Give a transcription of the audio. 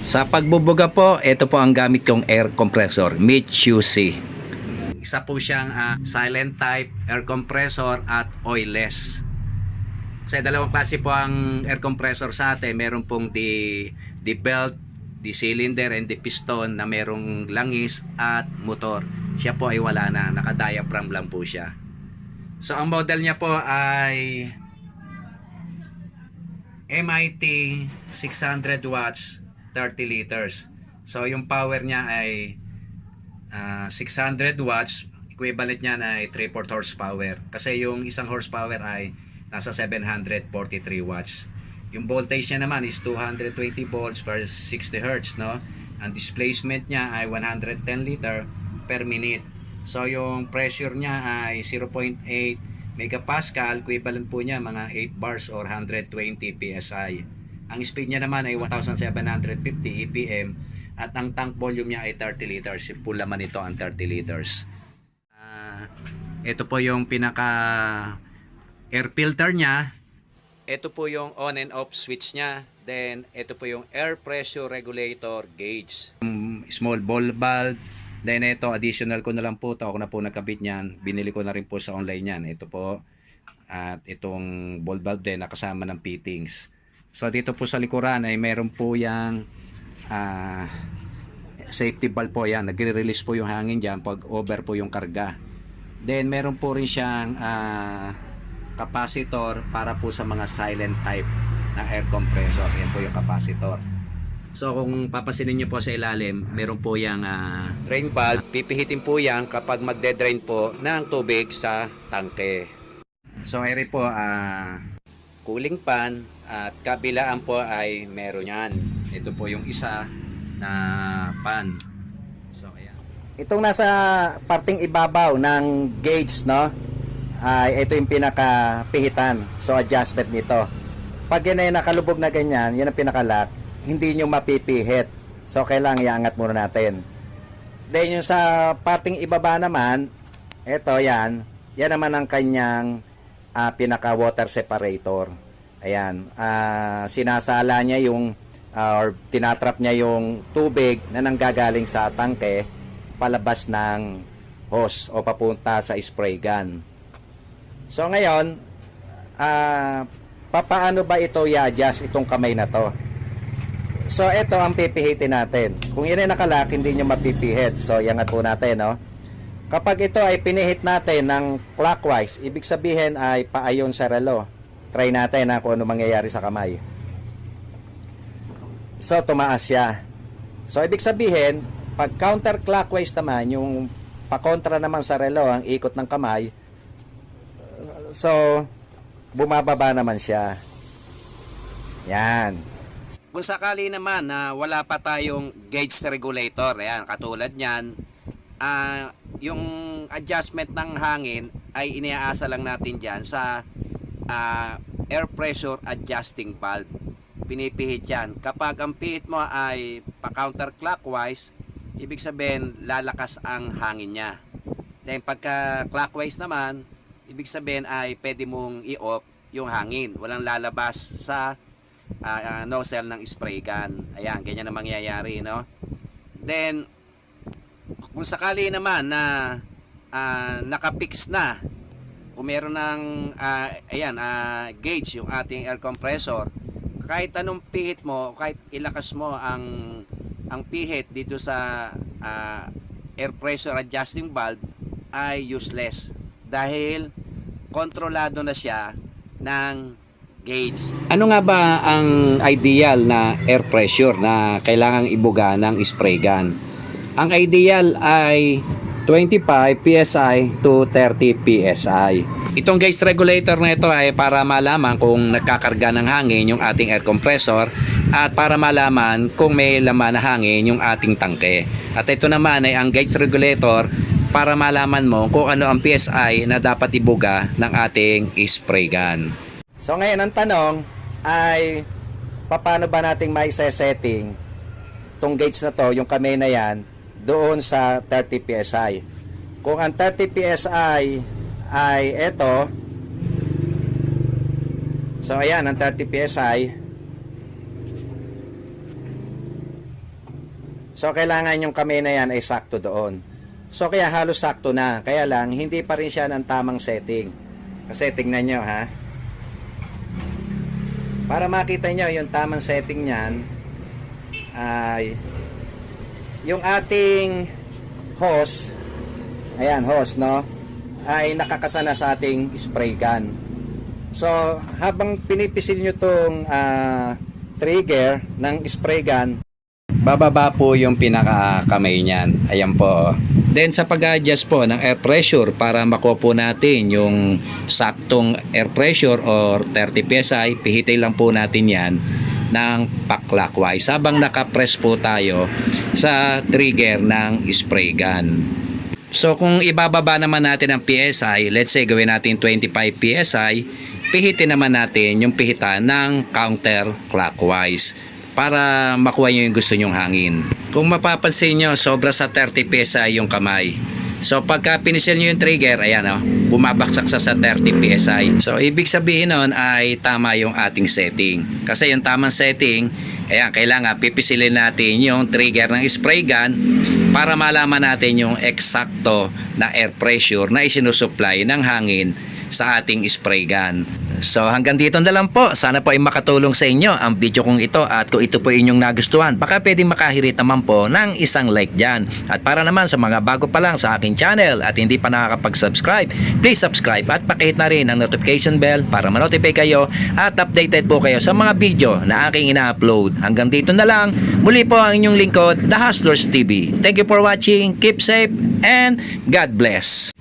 Sa pagbubuga po, ito po ang gamit kong air compressor, Mitsubishi. Isa po siyang silent type air compressor at oilless. Kasi dalawang klase po ang air compressor sa atin. Meron pong the belt, the cylinder, and the piston na merong langis at motor. Siya po ay wala na, naka-diaphragm lang po siya. So ang model niya po ay MIT 600 watts 30 liters. So yung power niya ay 600 watts, equivalent niya ay 3/4 horsepower. Kasi yung isang horsepower ay nasa 743 watts. Yung voltage niya naman is 220 volts per 60 hertz, no? Ang displacement niya ay 110 liter per minute. So yung pressure niya ay 0.8 megapascal, equivalent po niya mga 8 bars or 120 psi. Ang speed niya naman ay 1,750 EPM at ang tank volume niya ay 30 liters. Yung full laman nito ang 30 liters. Ito po yung pinaka air filter niya. Ito po yung on and off switch niya. Then ito po yung air pressure regulator gauge. Small ball valve. Then ito additional ko na lang po to. Ako na po nagkabit niyan. Binili ko na rin po sa online yan. Ito po. At itong ball valve din nakasama ng fittings. So dito po sa likuran ay meron po yang safety valve po yan. Nagre-release po yung hangin dyan pag over po yung karga. Then meron po rin siyang capacitor para po sa mga silent type na air compressor. Yan po yung capacitor. So kung papasinin nyo po sa ilalim, meron po yung drain valve. Pipihitin po yan kapag magde-drain po ng tubig sa tangke. So ere po cooling pan at kabilaan po ay meron yan. Ito po yung isa na pan. So ayan. Itong nasa parting ibabaw ng gauge, no? Ito yung pinaka-pihitan. So adjustment nito. Pag yan ay nakalubog na ganyan, yan ang pinaka-lock, hindi nyo mapipihit. So kailangan iangat muna natin. Then yung sa parting ibaba naman, ito yan. Yan naman ang kanyang pinaka-water separator. Ayan, sinasala niya yung or tinatrap niya yung tubig na nanggagaling sa tangke palabas ng hose o papunta sa spray gun. So ngayon, papaano ba ito i-adjust itong kamay na to? So ito ang pipihitin natin. Kung yan ay nakalock, hindi nyo mapipihit. So iangat po natin, no? Kapag ito ay pinihit natin ng clockwise, ibig sabihin ay paayon sa relo. Try natin kung ano mangyayari sa kamay. So, tumaas siya. So, ibig sabihin, pag counterclockwise naman, yung pakontra naman sa relo, ang ikot ng kamay, so, bumababa naman siya. Yan. Kung sakali naman na wala pa tayong gauge regulator, ayan, katulad niyan, yung adjustment ng hangin ay iniaasa lang natin dyan sa air pressure adjusting valve. Pinipihit yan. Kapag ang pihit mo ay pa-counterclockwise, ibig sabihin lalakas ang hangin niya. Then pagka clockwise naman, ibig sabihin ay pwede mong i-off yung hangin. Walang lalabas sa nozzle ng spray gun. Ayan, ganyan ang mangyayari, no? Then kung sakali naman na nakapix na, kung meron ng gauge yung ating air compressor, kahit anong pihit mo, kahit ilakas mo ang pihit dito sa air pressure adjusting valve ay useless dahil kontrolado na siya ng gauge. Ano nga ba ang ideal na air pressure na kailangang ibuga ng spray gun? Ang ideal ay 25 PSI to 30 PSI. Itong gauge regulator na ito ay para malaman kung nagkakarga ng hangin yung ating air compressor at para malaman kung may laman na hangin yung ating tangke. At ito naman ay ang gauge regulator para malaman mo kung ano ang PSI na dapat ibuga ng ating spray gun. So ngayon ang tanong ay paano ba nating mai-setting tong gauge na to, yung kamay na yan, doon sa 30 PSI. Kung ang 30 PSI ay ito, so ayan ang 30 PSI. So, kailangan yung kamay na yan ay sakto doon. So, kaya halos sakto na. Kaya lang, hindi pa rin siya ng tamang setting. Kasi tingnan nyo, ha. Para makita nyo yung tamang setting niyan, ay yung ating hose, ayan, hose, no, ay nakakasana sa ating spray gun. So, habang pinipisil nyo tong trigger ng spray gun, bababa po yung pinakakamay niyan. Ayan po. Then sa pag-adjust po ng air pressure para makuha po natin yung saktong air pressure or 30 PSI, pihitin lang po natin yan ng pa-clockwise habang nakapress po tayo sa trigger ng spray gun. So kung ibababa naman natin ang PSI, let's say gawin natin 25 PSI, pihitin naman natin yung pihitan ng counterclockwise para makuha nyo yung gusto nyong hangin. Kung mapapansin nyo, sobra sa 30 PSI yung kamay. So pagka pinisil nyo yung trigger, ayan o, bumabaksak sa 30 PSI. So ibig sabihin nun ay tama yung ating setting. Kasi yung tamang setting, ayan, kailangan pipisilin natin yung trigger ng spray gun para malaman natin yung eksakto na air pressure na isinusupply ng hangin sa ating spray gun. So hanggang dito na lang po. Sana po ay makatulong sa inyo ang video kong ito, at kung ito po inyong nagustuhan, baka pwedeng makahirit naman po ng isang like dyan. At para naman sa mga bago pa lang sa aking channel at hindi pa nakakapag-subscribe, please subscribe at pakihit na rin ang notification bell para ma-notify kayo at updated po kayo sa mga video na aking ina-upload. Hanggang dito na lang. Muli po ang inyong lingkod, The Hustlers TV. Thank you for watching. Keep safe and God bless.